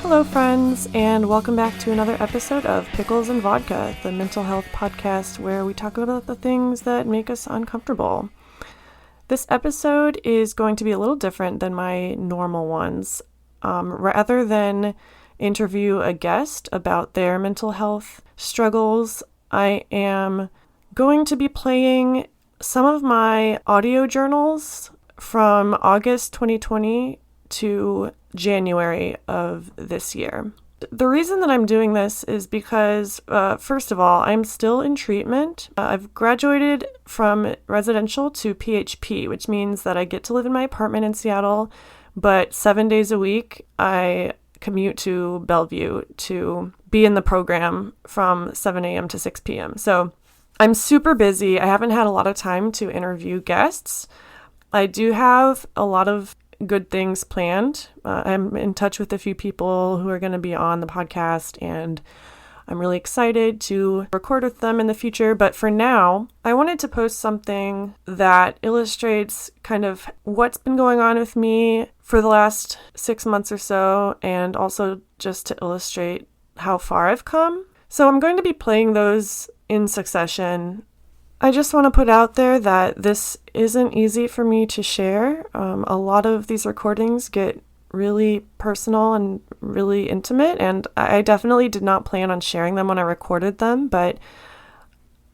Hello, friends, and welcome back to another episode of Pickles and Vodka, the mental health podcast where we talk about the things that make us uncomfortable. This episode is going to be a little different than my normal ones. Rather than interview a guest about their mental health struggles, I am going to be playing some of my audio journals from August 2020 to January of this year. The reason that I'm doing this is because, first of all, I'm still in treatment. I've graduated from residential to PHP, which means that I get to live in my apartment in Seattle, but 7 days a week, I commute to Bellevue to be in the program from 7 a.m. to 6 p.m. So I'm super busy. I haven't had a lot of time to interview guests. I do have a lot of good things planned. I'm in touch with a few people who are going to be on the podcast, and I'm really excited to record with them in the future. But for now, I wanted to post something that illustrates kind of what's been going on with me for the last 6 months or so, and also just to illustrate how far I've come. So I'm going to be playing those in succession. I just want to put out there that this isn't easy for me to share. A lot of these recordings get really personal and really intimate, and I definitely did not plan on sharing them when I recorded them, but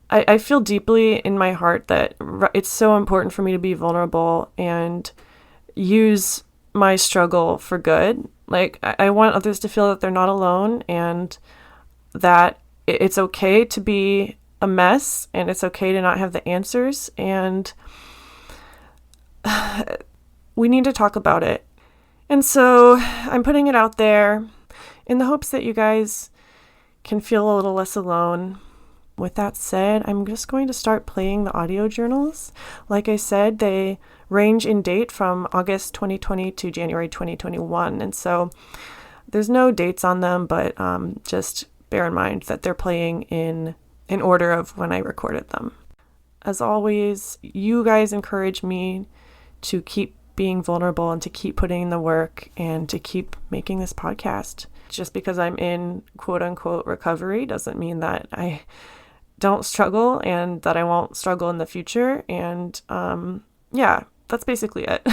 I feel deeply in my heart that it's so important for me to be vulnerable and use my struggle for good. Like, I want others to feel that they're not alone and that it's okay to be a mess, and it's okay to not have the answers, and we need to talk about it. And so I'm putting it out there in the hopes that you guys can feel a little less alone. With that said, I'm just going to start playing the audio journals. Like I said, they range in date from August 2020 to January 2021, and so there's no dates on them, but just bear in mind that they're playing in order of when I recorded them. As always, you guys encourage me to keep being vulnerable and to keep putting in the work and to keep making this podcast. Just because I'm in quote unquote recovery doesn't mean that I don't struggle and that I won't struggle in the future. And yeah, that's basically it.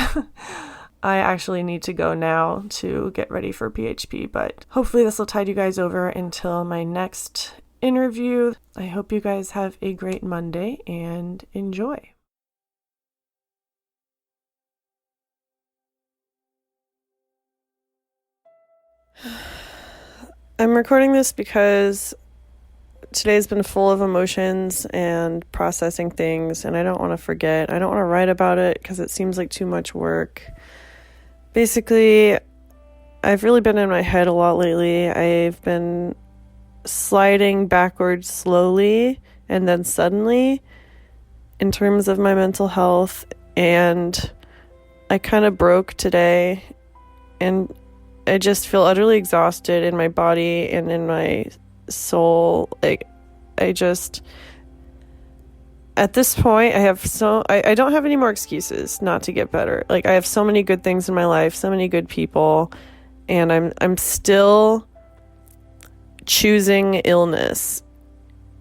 I actually need to go now to get ready for PHP, but hopefully this will tide you guys over until my next interview. I hope you guys have a great Monday and enjoy. I'm recording this because today's been full of emotions and processing things, and I don't want to forget. I don't want to write about it because it seems like too much work. Basically, I've really been in my head a lot lately. I've been sliding backwards slowly and then suddenly in terms of my mental health, and I kind of broke today, and I just feel utterly exhausted in my body and in my soul. Like, I just, at this point, I don't have any more excuses not to get better. Like, I have so many good things in my life, so many good people, and I'm still choosing illness.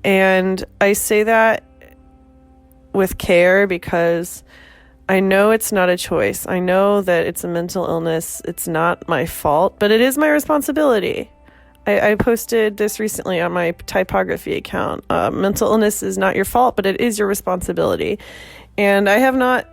And I say that with care because I know it's not a choice. I know that it's a mental illness. It's not my fault, but it is my responsibility. I posted this recently on my typography account. Mental illness is not your fault, but it is your responsibility. And I have not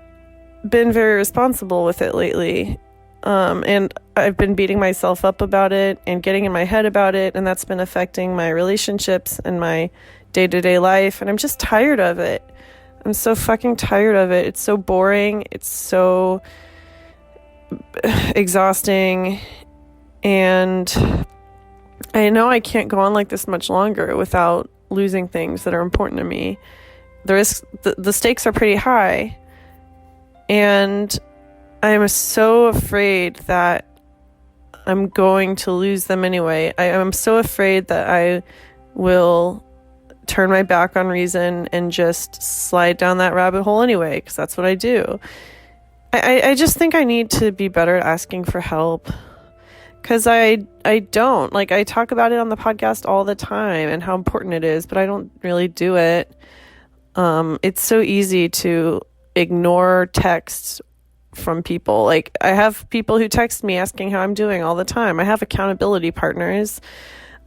been very responsible with it lately. And I've been beating myself up about it and getting in my head about it, and that's been affecting my relationships and my day-to-day life, and I'm just tired of it. I'm so fucking tired of it. It's so boring. It's so exhausting, and I know I can't go on like this much longer without losing things that are important to me. The stakes are pretty high, and I'm so afraid that I'm going to lose them anyway. I'm so afraid that I will turn my back on reason and just slide down that rabbit hole anyway, because that's what I do. I just think I need to be better at asking for help, Because I don't. Like, I talk about it on the podcast all the time and how important it is, but I don't really do it. It's so easy to ignore texts from people. Like, I have people who text me asking how I'm doing all the time. I have accountability partners.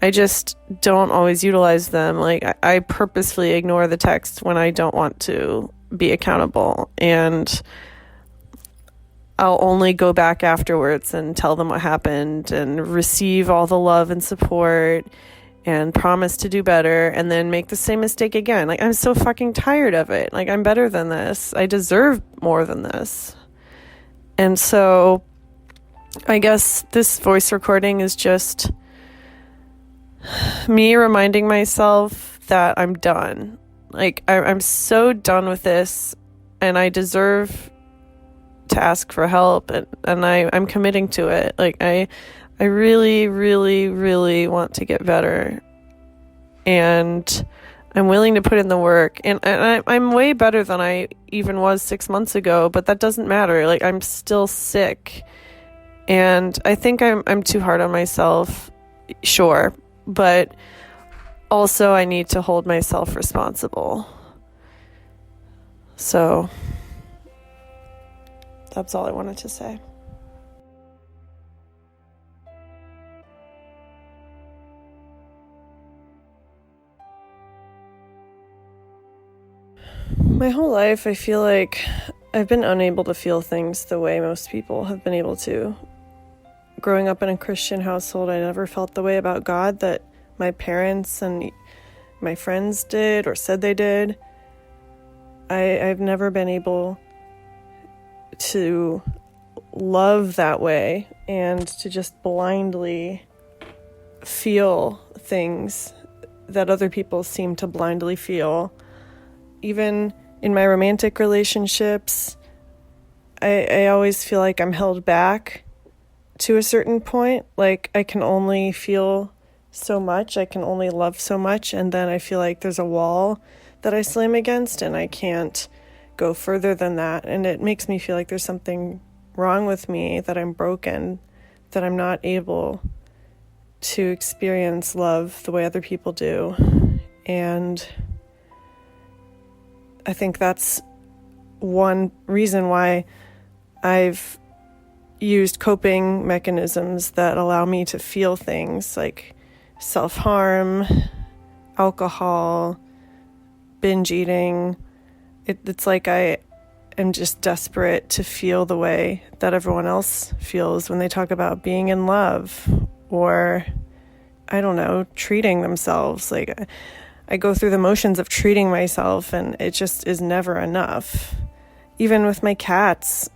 I just don't always utilize them. Like, I purposefully ignore the text when I don't want to be accountable. And I'll only go back afterwards and tell them what happened and receive all the love and support and promise to do better, and then make the same mistake again. Like, I'm so fucking tired of it. Like, I'm better than this. I deserve more than this. And so I guess this voice recording is just me reminding myself that I'm done. Like, I'm so done with this, and I deserve to ask for help, and I'm committing to it. Like, I really, really, really want to get better, and I'm willing to put in the work, and I'm way better than I even was 6 months ago, but that doesn't matter. Like, I'm still sick, and I think I'm too hard on myself, sure, but also I need to hold myself responsible. So that's all I wanted to say. My whole life, I feel like I've been unable to feel things the way most people have been able to. Growing up in a Christian household, I never felt the way about God that my parents and my friends did or said they did. I've never been able to love that way and to just blindly feel things that other people seem to blindly feel. Even in my romantic relationships, I always feel like I'm held back to a certain point. Like, I can only feel so much, I can only love so much, and then I feel like there's a wall that I slam against and I can't go further than that. And it makes me feel like there's something wrong with me, that I'm broken, that I'm not able to experience love the way other people do. And I think that's one reason why I've used coping mechanisms that allow me to feel things like self-harm, alcohol, binge eating. It's like I am just desperate to feel the way that everyone else feels when they talk about being in love or, I don't know, treating themselves. Like, I go through the motions of treating myself, and it just is never enough. Even with my cats,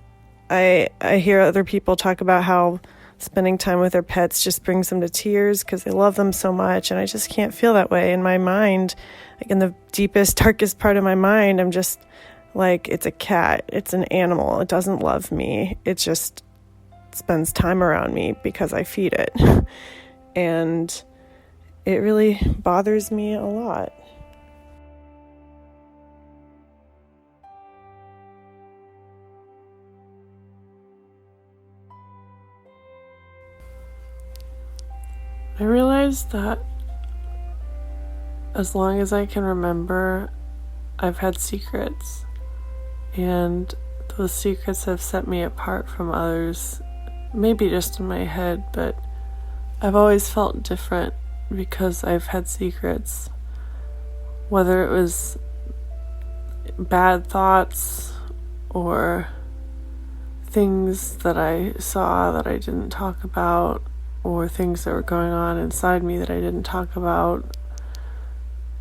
I hear other people talk about how spending time with their pets just brings them to tears because they love them so much, and I just can't feel that way. In my mind, like in the deepest, darkest part of my mind, I'm just like, it's a cat, it's an animal, it doesn't love me, it just spends time around me because I feed it. And it really bothers me a lot. I realized that as long as I can remember, I've had secrets, and those secrets have set me apart from others, maybe just in my head, but I've always felt different because I've had secrets, whether it was bad thoughts or things that I saw that I didn't talk about, or things that were going on inside me that I didn't talk about.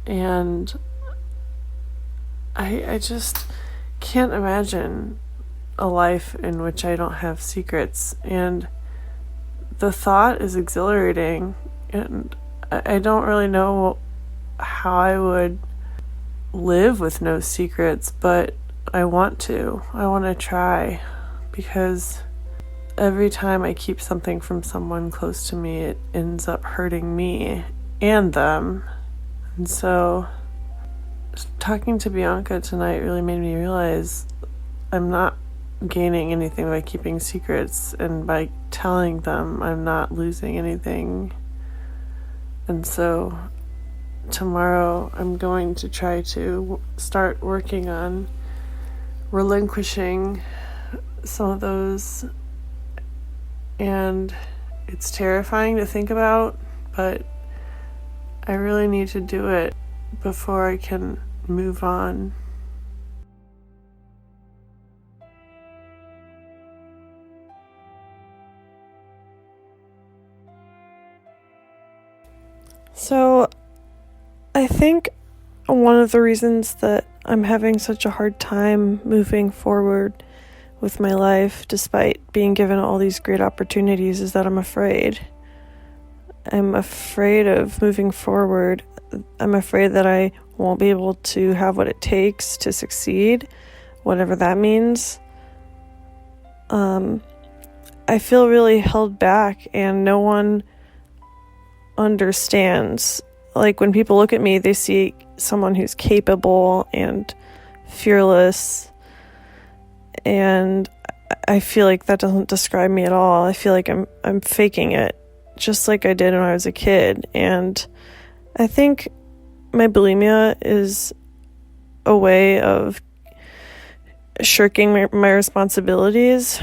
And I just can't imagine a life in which I don't have secrets. And the thought is exhilarating, and I don't really know how I would live with no secrets, but I want to. I want to try, because every time I keep something from someone close to me, it ends up hurting me and them. And so talking to Bianca tonight really made me realize I'm not gaining anything by keeping secrets, and by telling them I'm not losing anything. And so tomorrow I'm going to try to start working on relinquishing some of those, and it's terrifying to think about, but I really need to do it before I can move on. So I think one of the reasons that I'm having such a hard time moving forward with my life, despite being given all these great opportunities, is that I'm afraid. I'm afraid of moving forward. I'm afraid that I won't be able to have what it takes to succeed, whatever that means. I feel really held back, and no one understands. Like, when people look at me, they see someone who's capable and fearless, and I feel like that doesn't describe me at all. I feel like I'm faking it, just like I did when I was a kid. And I think my bulimia is a way of shirking my responsibilities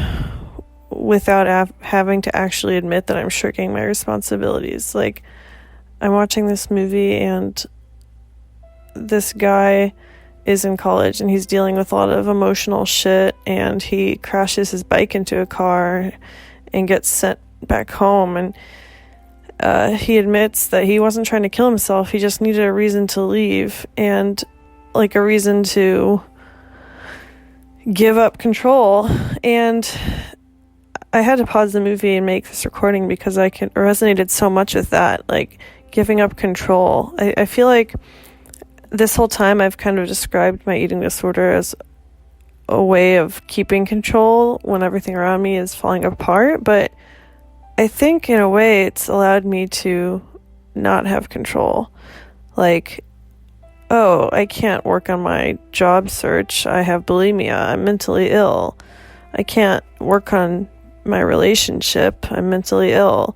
without having to actually admit that I'm shirking my responsibilities. Like, I'm watching this movie, and this guy is in college, and he's dealing with a lot of emotional shit, and he crashes his bike into a car and gets sent back home, and he admits that he wasn't trying to kill himself. He just needed a reason to leave, and like a reason to give up control. And I had to pause the movie and make this recording because I resonated so much with that, like giving up control. I feel like this whole time I've kind of described my eating disorder as a way of keeping control when everything around me is falling apart, but I think in a way it's allowed me to not have control. Like, oh, I can't work on my job search. I have bulimia. I'm mentally ill. I can't work on my relationship. I'm mentally ill.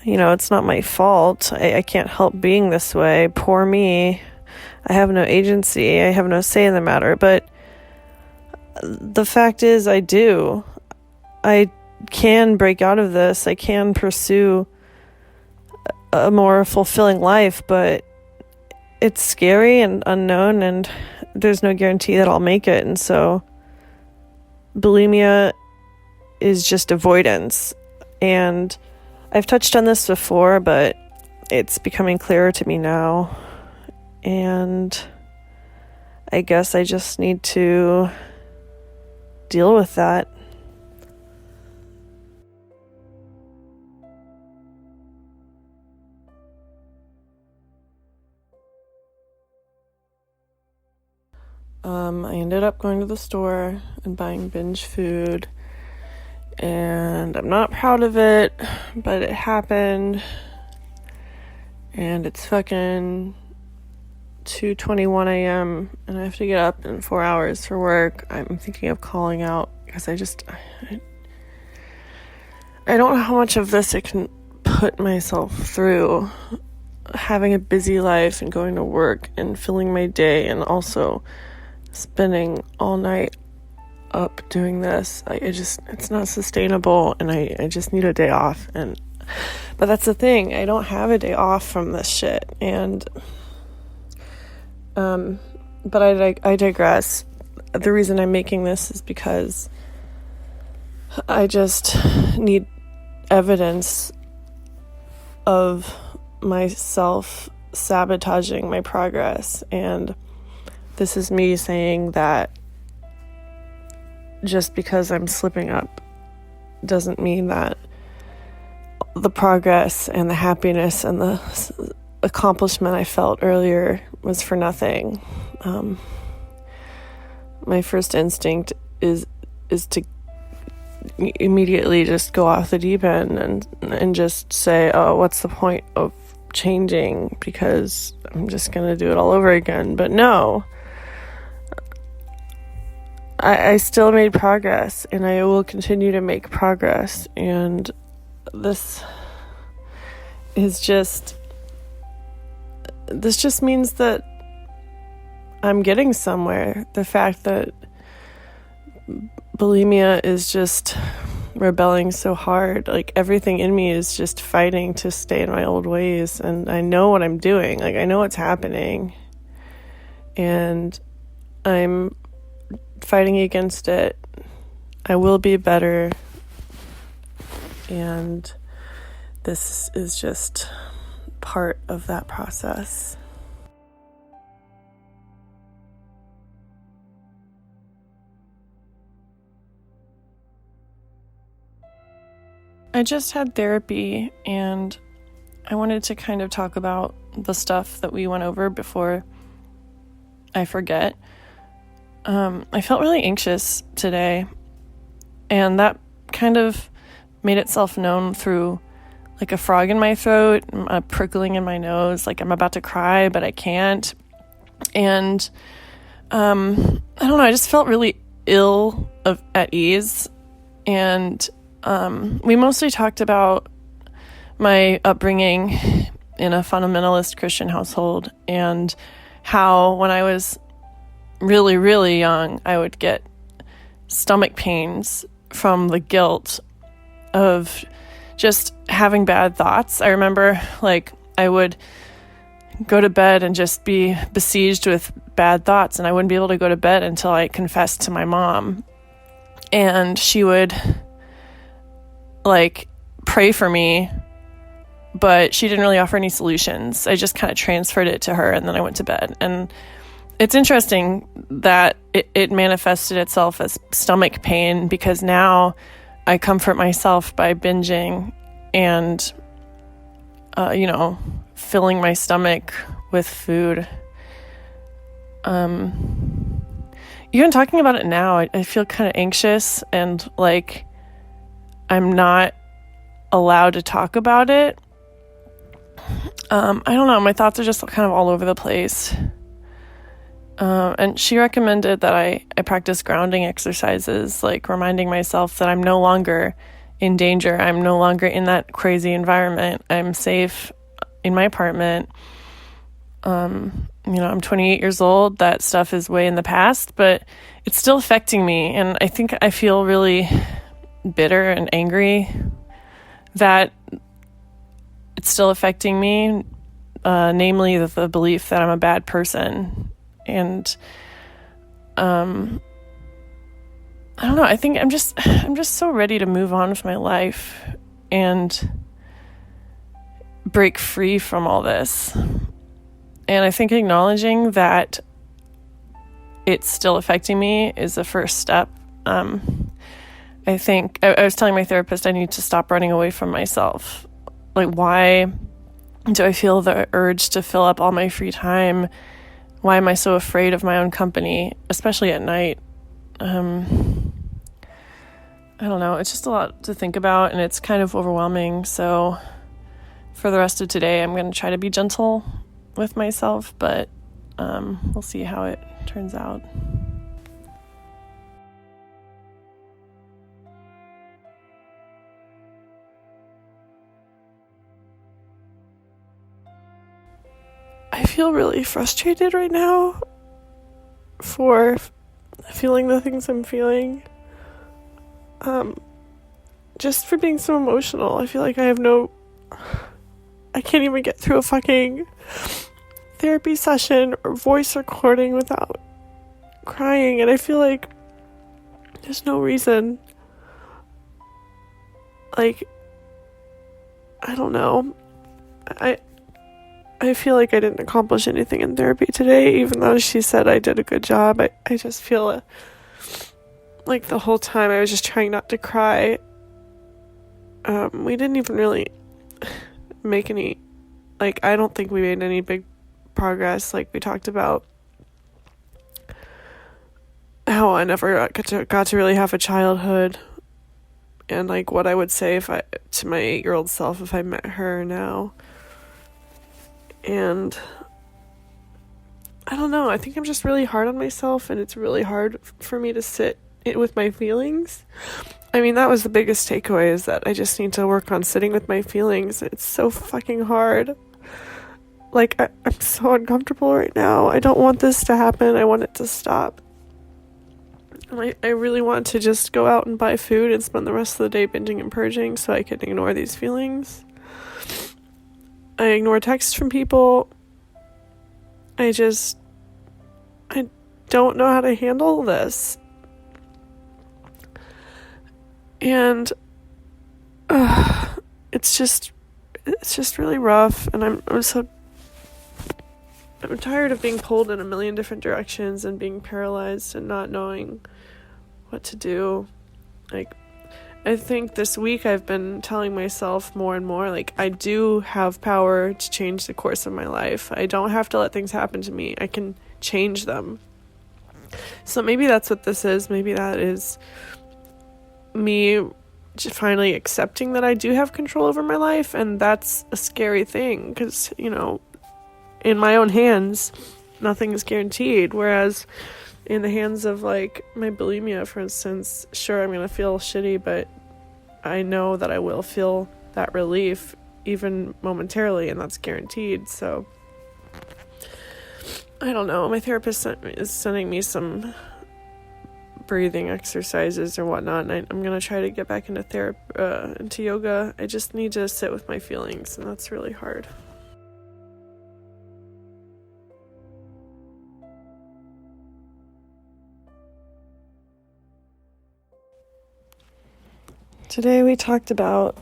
You know, it's not my fault. I can't help being this way. Poor me. I have no agency. I have no say in the matter. But the fact is, I do. I can break out of this. I can pursue a more fulfilling life, but it's scary and unknown, and there's no guarantee that I'll make it. And so bulimia is just avoidance. And I've touched on this before, but it's becoming clearer to me now. And I guess I just need to deal with that. I ended up going to the store and buying binge food, and I'm not proud of it, but it happened, and it's fucking 2:21 a.m. and I have to get up in 4 hours for work. I'm thinking of calling out because I don't know how much of this I can put myself through, having a busy life and going to work and filling my day, and also spending all night up doing this. It's not sustainable, and I just need a day off. But that's the thing, I don't have a day off from this shit. And but I digress. The reason I'm making this is because I just need evidence of myself sabotaging my progress, and this is me saying that just because I'm slipping up doesn't mean that the progress and the happiness and the accomplishment I felt earlier was for nothing. My first instinct is to immediately just go off the deep end and just say, oh, what's the point of changing, because I'm just gonna do it all over again. But no, I still made progress, and I will continue to make progress, and this just means that I'm getting somewhere. The fact that bulimia is just rebelling so hard, like everything in me is just fighting to stay in my old ways, and I know what I'm doing, like I know what's happening, and I'm fighting against it. I will be better, and this is just part of that process. I just had therapy, and I wanted to kind of talk about the stuff that we went over before I forget. I felt really anxious today, and that kind of made itself known through like a frog in my throat, a prickling in my nose, like I'm about to cry, but I can't. And I don't know, I just felt really at ease. And we mostly talked about my upbringing in a fundamentalist Christian household, and how when I was really, really young, I would get stomach pains from the guilt of just having bad thoughts. I remember, like, I would go to bed and just be besieged with bad thoughts, and I wouldn't be able to go to bed until I confessed to my mom. And she would, like, pray for me, but she didn't really offer any solutions. I just kind of transferred it to her, and then I went to bed. And it's interesting that it manifested itself as stomach pain, because now I comfort myself by binging and, filling my stomach with food. Even talking about it now, I feel kind of anxious, and like I'm not allowed to talk about it. I don't know, my thoughts are just kind of all over the place. And she recommended that I practice grounding exercises, like reminding myself that I'm no longer in danger. I'm no longer in that crazy environment. I'm safe in my apartment. I'm 28 years old. That stuff is way in the past, but it's still affecting me. And I think I feel really bitter and angry that it's still affecting me, namely the belief that I'm a bad person. And I don't know, I think I'm just so ready to move on with my life and break free from all this. And I think acknowledging that it's still affecting me is the first step. I think I was telling my therapist I need to stop running away from myself. Like, why do I feel the urge to fill up all my free time? Why am I so afraid of my own company, especially at night? I don't know. It's just a lot to think about, and it's kind of overwhelming. So for the rest of today, I'm going to try to be gentle with myself, but we'll see how it turns out. I feel really frustrated right now for feeling the things I'm feeling. Just for being so emotional. I feel like I can't even get through a fucking therapy session or voice recording without crying, and I feel like there's no reason. Like, I don't know. I feel like I didn't accomplish anything in therapy today, even though she said I did a good job. I just feel like the whole time I was just trying not to cry. We didn't even really make any, like, I don't think we made any big progress. Like, we talked about how I never got to really have a childhood, and like what I would say to my 8-year-old self if I met her now. And I don't know. I think I'm just really hard on myself, and it's really hard for me to sit with my feelings. I mean, that was the biggest takeaway, is that I just need to work on sitting with my feelings. It's so fucking hard. Like, I'm so uncomfortable right now. I don't want this to happen. I want it to stop. And I really want to just go out and buy food and spend the rest of the day binging and purging so I can ignore these feelings. I ignore texts from people. I don't know how to handle this. And it's just really rough, and I'm tired of being pulled in a million different directions and being paralyzed and not knowing what to do. Like, I think this week I've been telling myself more and more, like, I do have power to change the course of my life. I don't have to let things happen to me. I can change them. So maybe that's what this is. Maybe that is me just finally accepting that I do have control over my life, and that's a scary thing, because, you know, in my own hands, nothing is guaranteed, whereas in the hands of, like, my bulimia, for instance, sure, I'm gonna feel shitty, but I know that I will feel that relief, even momentarily, and that's guaranteed. So I don't know, my therapist is sending me some breathing exercises or whatnot, and I'm gonna try to get back into yoga. I just need to sit with my feelings, and that's really hard. Today we talked about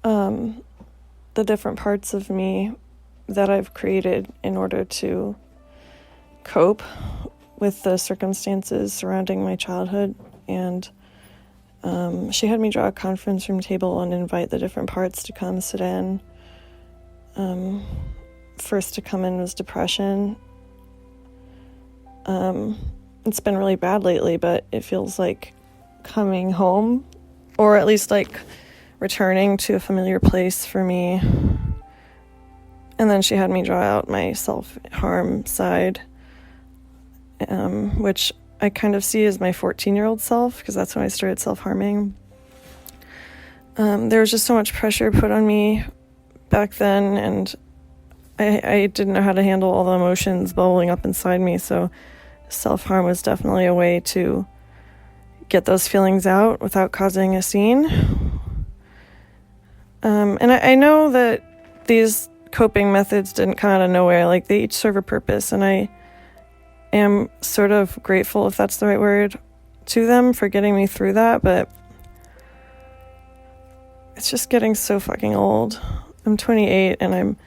the different parts of me that I've created in order to cope with the circumstances surrounding my childhood, and she had me draw a conference room table and invite the different parts to come sit in. First to come in was depression. It's been really bad lately, but it feels like coming home, or at least like returning to a familiar place for me. And then she had me draw out my self-harm side, which I kind of see as my 14-year-old self, because that's when I started self-harming. There was just so much pressure put on me back then, and I didn't know how to handle all the emotions bubbling up inside me, so self-harm was definitely a way to get those feelings out without causing a scene. And I know that these coping methods didn't come out of nowhere. Like, they each serve a purpose, and I am sort of grateful, if that's the right word, to them for getting me through that, but it's just getting so fucking old. I'm 28, and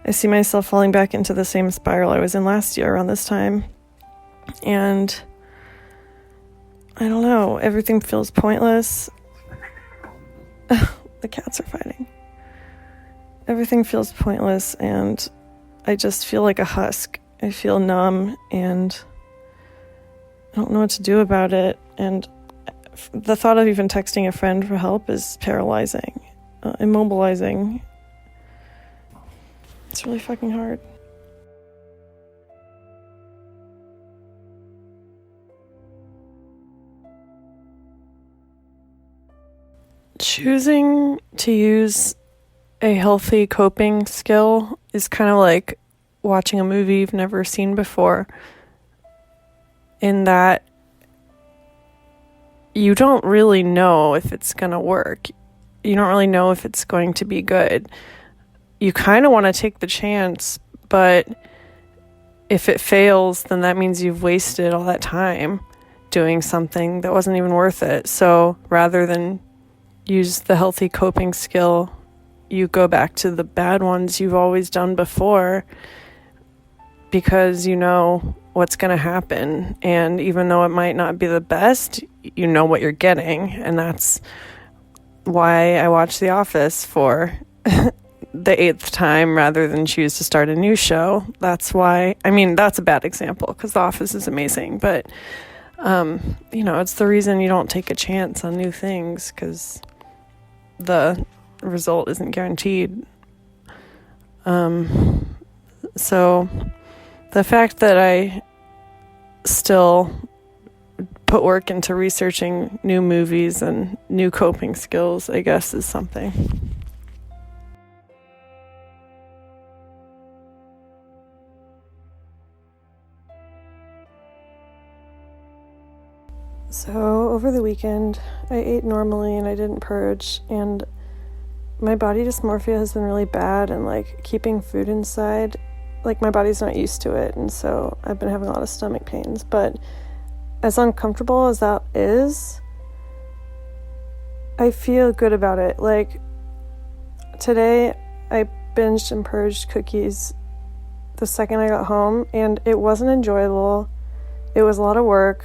I see myself falling back into the same spiral I was in last year around this time, and I don't know, everything feels pointless. The cats are fighting. Everything feels pointless, and I just feel like a husk. I feel numb, and I don't know what to do about it. And the thought of even texting a friend for help is paralyzing, immobilizing. It's really fucking hard. Choosing to use a healthy coping skill is kind of like watching a movie you've never seen before, in that you don't really know if it's going to work. You don't really know if it's going to be good. You kind of want to take the chance, but if it fails, then that means you've wasted all that time doing something that wasn't even worth it. So rather than use the healthy coping skill, you go back to the bad ones you've always done before, because you know what's going to happen. And even though it might not be the best, you know what you're getting. And that's why I watch The Office for the 8th time rather than choose to start a new show. That's why, I mean, that's a bad example, because The Office is amazing, but it's the reason you don't take a chance on new things, because the result isn't guaranteed. So the fact that I still put work into researching new movies and new coping skills, I guess, is something. So over the weekend, I ate normally and I didn't purge, and my body dysmorphia has been really bad, and like keeping food inside, like my body's not used to it, and so I've been having a lot of stomach pains. But as uncomfortable as that is, I feel good about it. Like today, I binged and purged cookies the second I got home, and it wasn't enjoyable. It was a lot of work.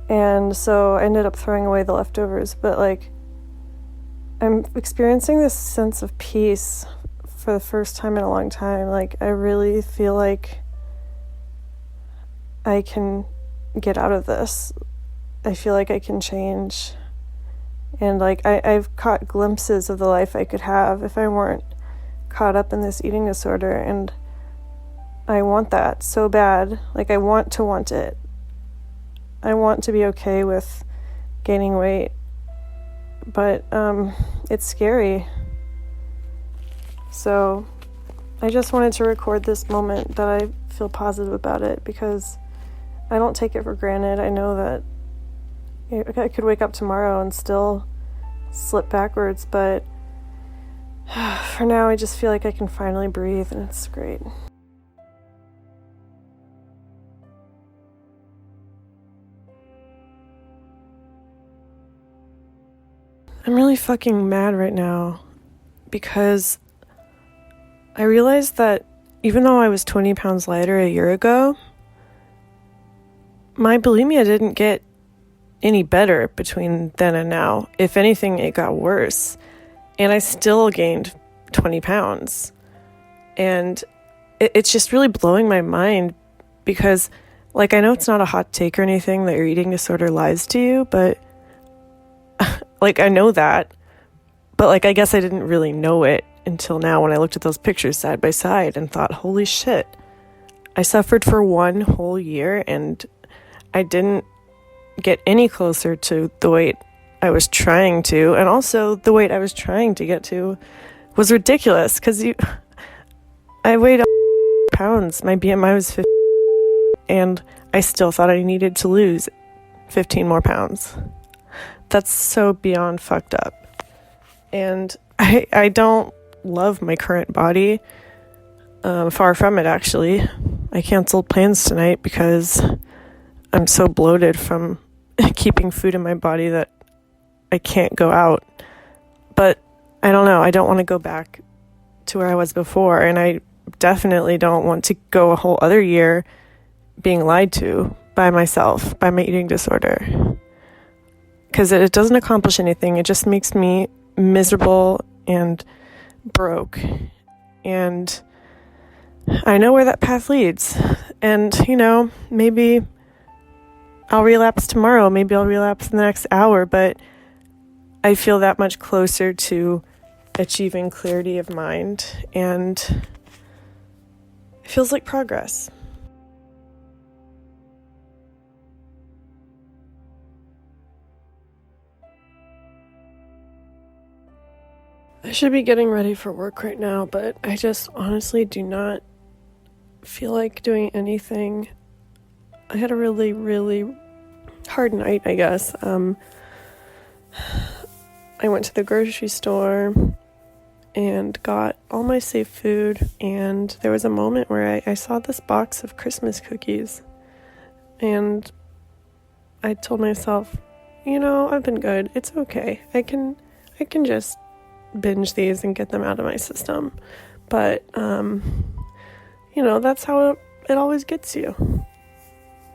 And so I ended up throwing away the leftovers, but like I'm experiencing this sense of peace for the first time in a long time. Like I really feel like I can get out of this. I feel like I can change. And like I've caught glimpses of the life I could have if I weren't caught up in this eating disorder, and I want that so bad. Like I want it. I want to be okay with gaining weight, but it's scary. So I just wanted to record this moment that I feel positive about it, because I don't take it for granted. I know that I could wake up tomorrow and still slip backwards, but for now I just feel like I can finally breathe, and it's great. I'm really fucking mad right now because I realized that even though I was 20 pounds lighter a year ago, my bulimia didn't get any better between then and now. If anything, it got worse. And I still gained 20 pounds. And it's just really blowing my mind because, like, I know it's not a hot take or anything that your eating disorder lies to you, but like, I know that, but like, I guess I didn't really know it until now when I looked at those pictures side by side and thought, holy shit, I suffered for 1 whole year and I didn't get any closer to the weight I was trying to. And also the weight I was trying to get to was ridiculous because I weighed pounds. My BMI was 50 and I still thought I needed to lose 15 more pounds. That's so beyond fucked up. And I don't love my current body. Far from it, actually. I canceled plans tonight because I'm so bloated from keeping food in my body that I can't go out. But I don't know. I don't want to go back to where I was before. And I definitely don't want to go a whole other year being lied to by myself, by my eating disorder. Because it doesn't accomplish anything. It just makes me miserable and broke. And I know where that path leads. And, you know, maybe I'll relapse tomorrow. Maybe I'll relapse in the next hour. But I feel that much closer to achieving clarity of mind. And it feels like progress. I should be getting ready for work right now, but I just honestly do not feel like doing anything. I had a really, really hard night, I guess. I went to the grocery store and got all my safe food, and there was a moment where I saw this box of Christmas cookies, and I told myself, you know, I've been good. It's okay. I can just binge these and get them out of my system. But you know, that's how it always gets you.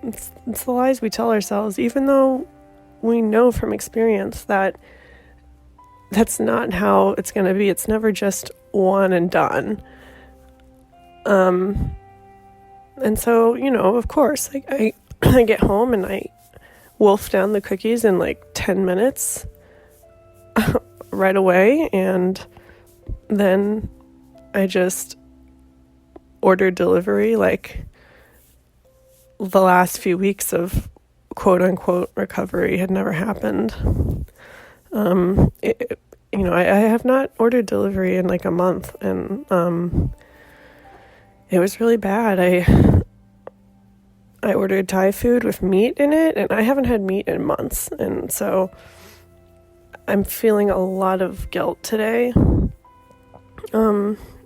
It's the lies we tell ourselves, even though we know from experience that that's not how it's going to be. It's never just one and done. And so, you know, of course, I get home and I wolf down the cookies in like 10 minutes right away, and then I just ordered delivery, like the last few weeks of quote unquote recovery had never happened. I have not ordered delivery in like a month, and it was really bad. I ordered Thai food with meat in it, and I haven't had meat in months, and so I'm feeling a lot of guilt today.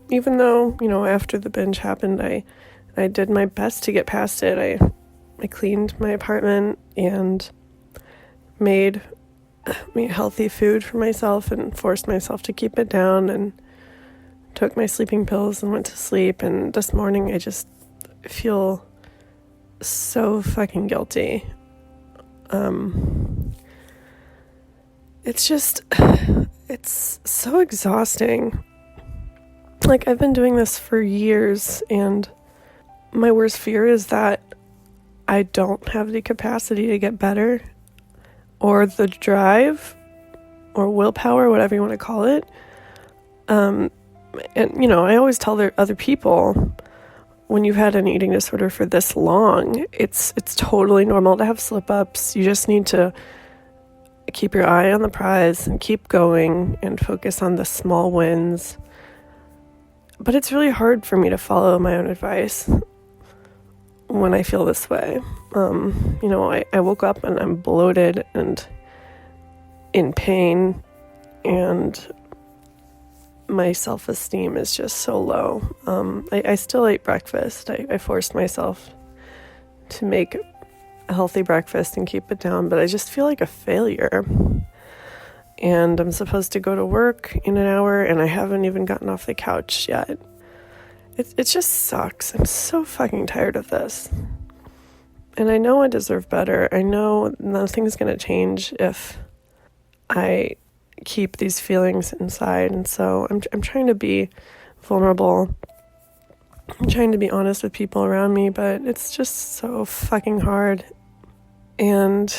Even though, after the binge happened, I did my best to get past it. I cleaned my apartment and made healthy food for myself and forced myself to keep it down, and took my sleeping pills and went to sleep. And this morning I just feel so fucking guilty. It's so exhausting. Like, I've been doing this for years, and my worst fear is that I don't have the capacity to get better, or the drive, or willpower, whatever you want to call it. And, I always tell other people, when you've had an eating disorder for this long, it's totally normal to have slip-ups. You just need to keep your eye on the prize and keep going and focus on the small wins. But it's really hard for me to follow my own advice when I feel this way. I woke up and I'm bloated and in pain, and my self-esteem is just so low. I still ate breakfast. I forced myself to make a healthy breakfast and keep it down, but I just feel like a failure. And I'm supposed to go to work in an hour, and I haven't even gotten off the couch yet. It just sucks. I'm so fucking tired of this. And I know I deserve better. I know nothing's going to change if I keep these feelings inside. And so I'm trying to be vulnerable. I'm trying to be honest with people around me, but it's just so fucking hard. And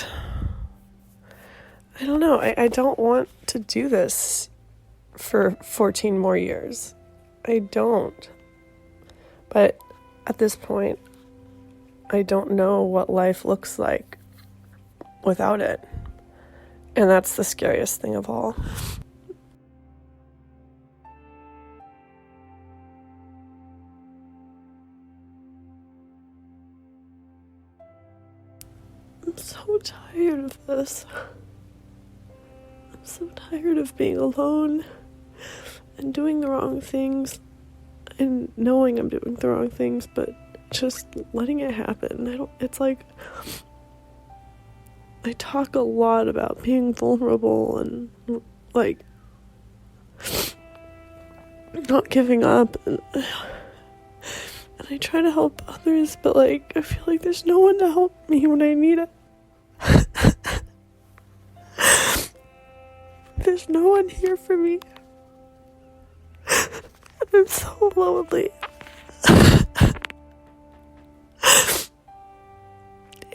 I don't know. I don't want to do this for 14 more years. I don't. But at this point, I don't know what life looks like without it. And that's the scariest thing of all. I'm so tired of this. I'm so tired of being alone and doing the wrong things and knowing I'm doing the wrong things, but just letting it happen. It's like I talk a lot about being vulnerable and like not giving up, and I try to help others, but like I feel like there's no one to help me when I need it. There's no one here for me. I'm so lonely.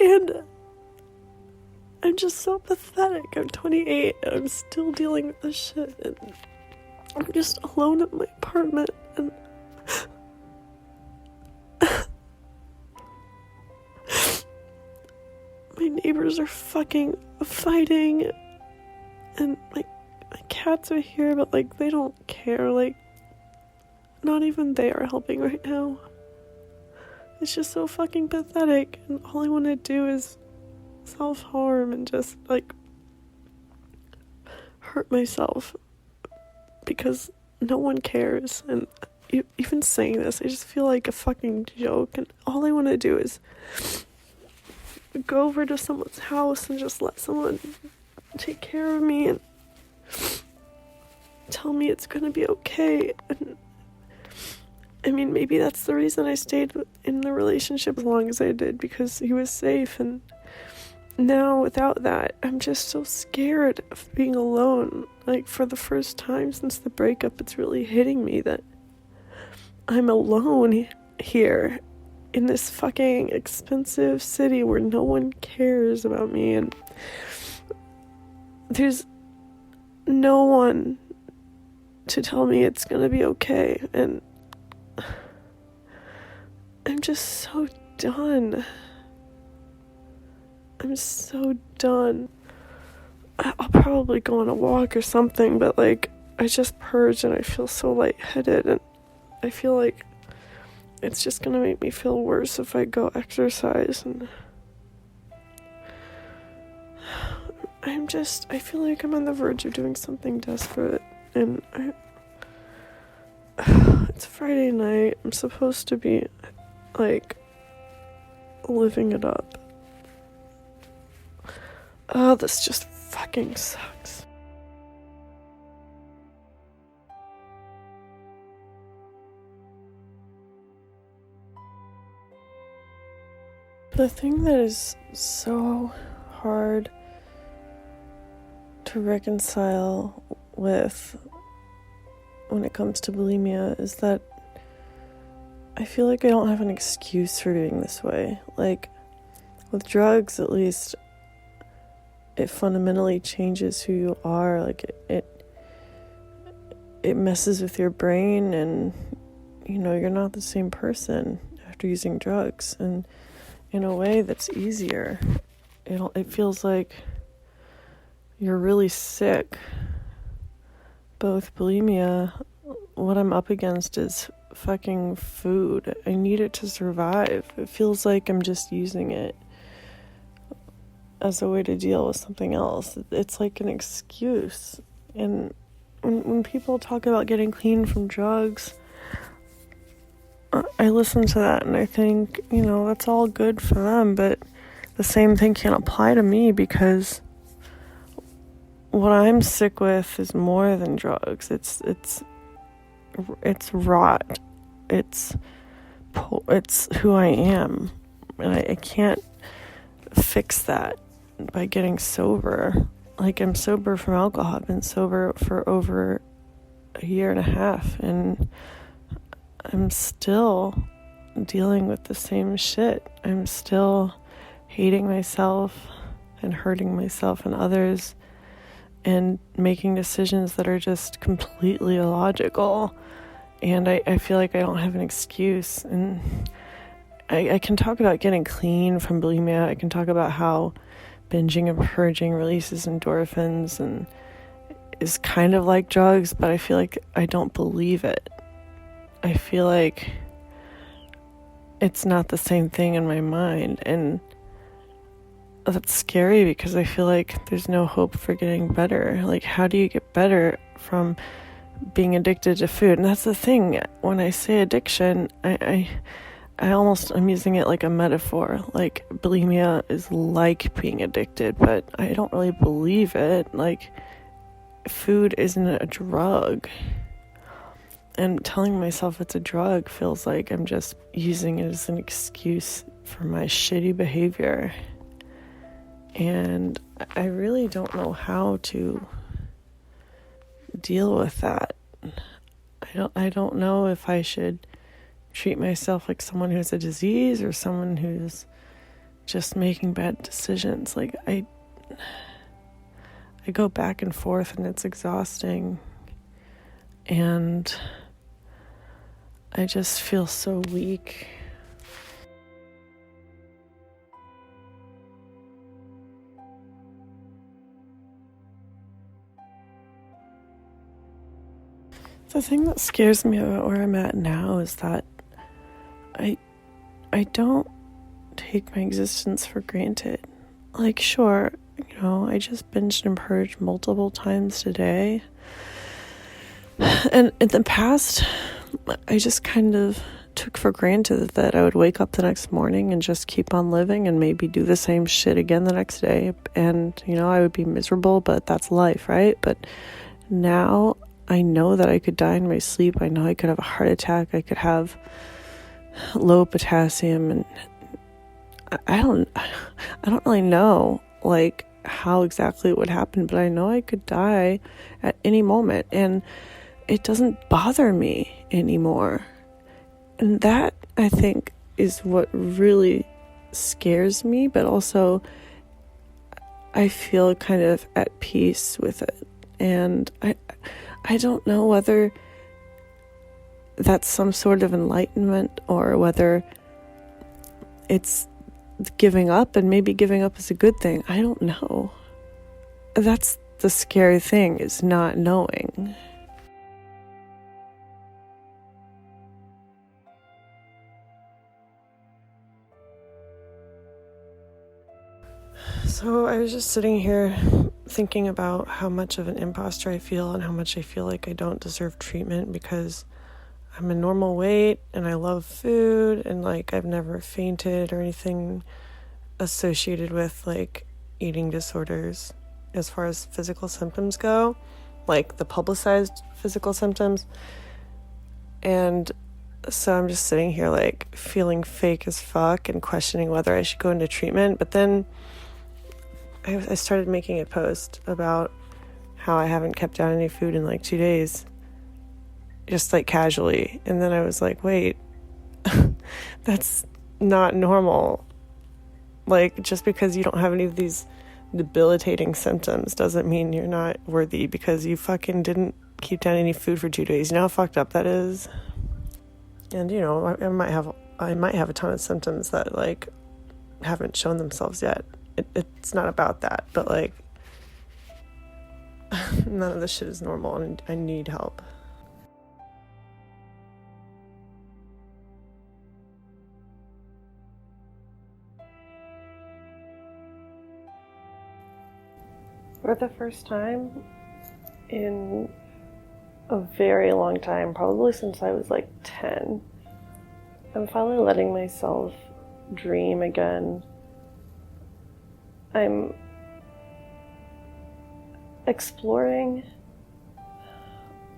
And I'm just so pathetic. I'm 28 and I'm still dealing with this shit, and I'm just alone in my apartment, and my neighbors are fucking fighting, and my cats are here, but like they don't care. Like, not even they are helping right now. It's just so fucking pathetic, and all I want to do is self-harm and just like hurt myself because no one cares. And even saying this, I just feel like a fucking joke, and all I want to do is go over to someone's house and just let someone take care of me and tell me it's gonna be okay. And I mean, maybe that's the reason I stayed in the relationship as long as I did, because he was safe. And now without that, I'm just so scared of being alone. Like, for the first time since the breakup, it's really hitting me that I'm alone here in this fucking expensive city where no one cares about me, and there's no one to tell me it's gonna be okay. And I'm just so done. I'm so done. I'll probably go on a walk or something, but like, I just purged and I feel so lightheaded, and I feel like it's just gonna make me feel worse if I go exercise, and I feel like I'm on the verge of doing something desperate, and it's Friday night. I'm supposed to be, like, living it up. Oh, this just fucking sucks. The thing that is so hard to reconcile with when it comes to bulimia is that I feel like I don't have an excuse for being this way. Like, with drugs, at least, it fundamentally changes who you are. Like, it messes with your brain, and, you know, you're not the same person after using drugs, and in a way that's easier. It feels like you're really sick. But with bulimia, what I'm up against is fucking food. I need it to survive. It feels like I'm just using it as a way to deal with something else. It's like an excuse. And when people talk about getting clean from drugs, I listen to that and I think, you know, that's all good for them, but the same thing can't apply to me, because what I'm sick with is more than drugs. It's rot. It's who I am, and I can't fix that by getting sober. Like, I'm sober from alcohol. I've been sober for over a year and a half, and I'm still dealing with the same shit. I'm still hating myself and hurting myself and others, and making decisions that are just completely illogical. And I feel like I don't have an excuse. And I can talk about getting clean from bulimia. I can talk about how binging and purging releases endorphins and is kind of like drugs, but I feel like I don't believe it. I feel like it's not the same thing in my mind, and that's scary because I feel like there's no hope for getting better. Like, how do you get better from being addicted to food? And that's the thing. When I say addiction, I'm using it like a metaphor. Like, bulimia is like being addicted, but I don't really believe it. Like, food isn't a drug. And telling myself it's a drug feels like I'm just using it as an excuse for my shitty behavior. And I really don't know how to deal with that. I don't know if I should treat myself like someone who has a disease or someone who's just making bad decisions. Like, I go back and forth, and it's exhausting. And I just feel so weak. The thing that scares me about where I'm at now is that I don't take my existence for granted. Like, sure, you know, I just binged and purged multiple times today. And in the past, I just kind of took for granted that I would wake up the next morning and just keep on living and maybe do the same shit again the next day. And, you know, I would be miserable, but that's life, right? But now I know that I could die in my sleep. I know I could have a heart attack. I could have low potassium, and I don't really know, like, how exactly it would happen, but I know I could die at any moment, and it doesn't bother me anymore. And that, I think, is what really scares me, but also I feel kind of at peace with it. And I don't know whether that's some sort of enlightenment or whether it's giving up, and maybe giving up is a good thing. I don't know. That's the scary thing, is not knowing. So I was just sitting here thinking about how much of an imposter I feel and how much I feel like I don't deserve treatment because I'm a normal weight and I love food and like I've never fainted or anything associated with like eating disorders as far as physical symptoms go, like the publicized physical symptoms. And so I'm just sitting here like feeling fake as fuck and questioning whether I should go into treatment. But then I started making a post about how I haven't kept down any food in like 2 days, just like casually. And then I was like, wait, that's not normal. Like, just because you don't have any of these debilitating symptoms doesn't mean you're not worthy because you fucking didn't keep down any food for 2 days. You know how fucked up that is? And, you know, I might have a ton of symptoms that like haven't shown themselves yet. It's not about that, but like none of this shit is normal and I need help. For the first time in a very long time, probably since I was like 10, I'm finally letting myself dream again. I'm exploring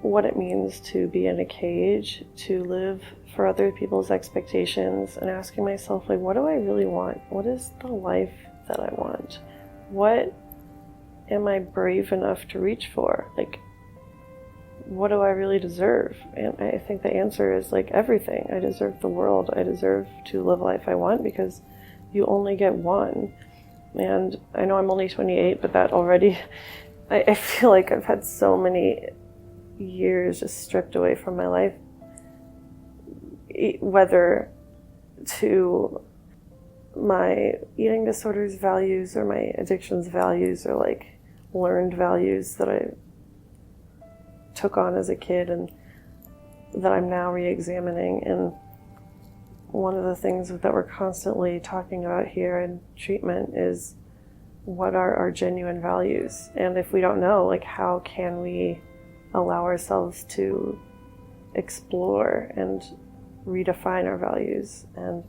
what it means to be in a cage, to live for other people's expectations, and asking myself, like, what do I really want? What is the life that I want? What am I brave enough to reach for? Like, what do I really deserve? And I think the answer is like everything. I deserve the world. I deserve to live the life I want because you only get one. And I know I'm only 28, but that already, I feel like I've had so many years just stripped away from my life, whether to my eating disorders values or my addictions values or like learned values that I took on as a kid and that I'm now re-examining. And one of the things that we're constantly talking about here in treatment is what are our genuine values? And if we don't know, like, how can we allow ourselves to explore and redefine our values? And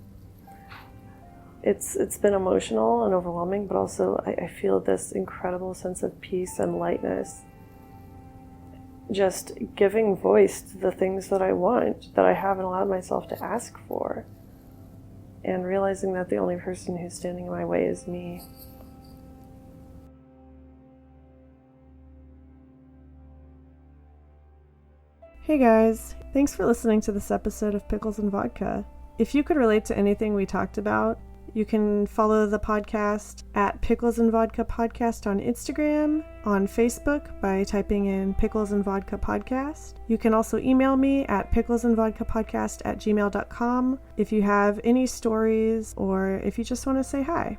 it's been emotional and overwhelming, but also I feel this incredible sense of peace and lightness, just giving voice to the things that I want, that I haven't allowed myself to ask for, and realizing that the only person who's standing in my way is me. Hey guys, thanks for listening to this episode of Pickles and Vodka. If you could relate to anything we talked about, you can follow the podcast at Pickles and Vodka Podcast on Instagram, on Facebook by typing in Pickles and Vodka Podcast. You can also email me at picklesandvodkapodcast@gmail.com if you have any stories or if you just want to say hi.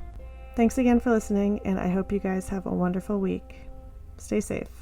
Thanks again for listening, and I hope you guys have a wonderful week. Stay safe.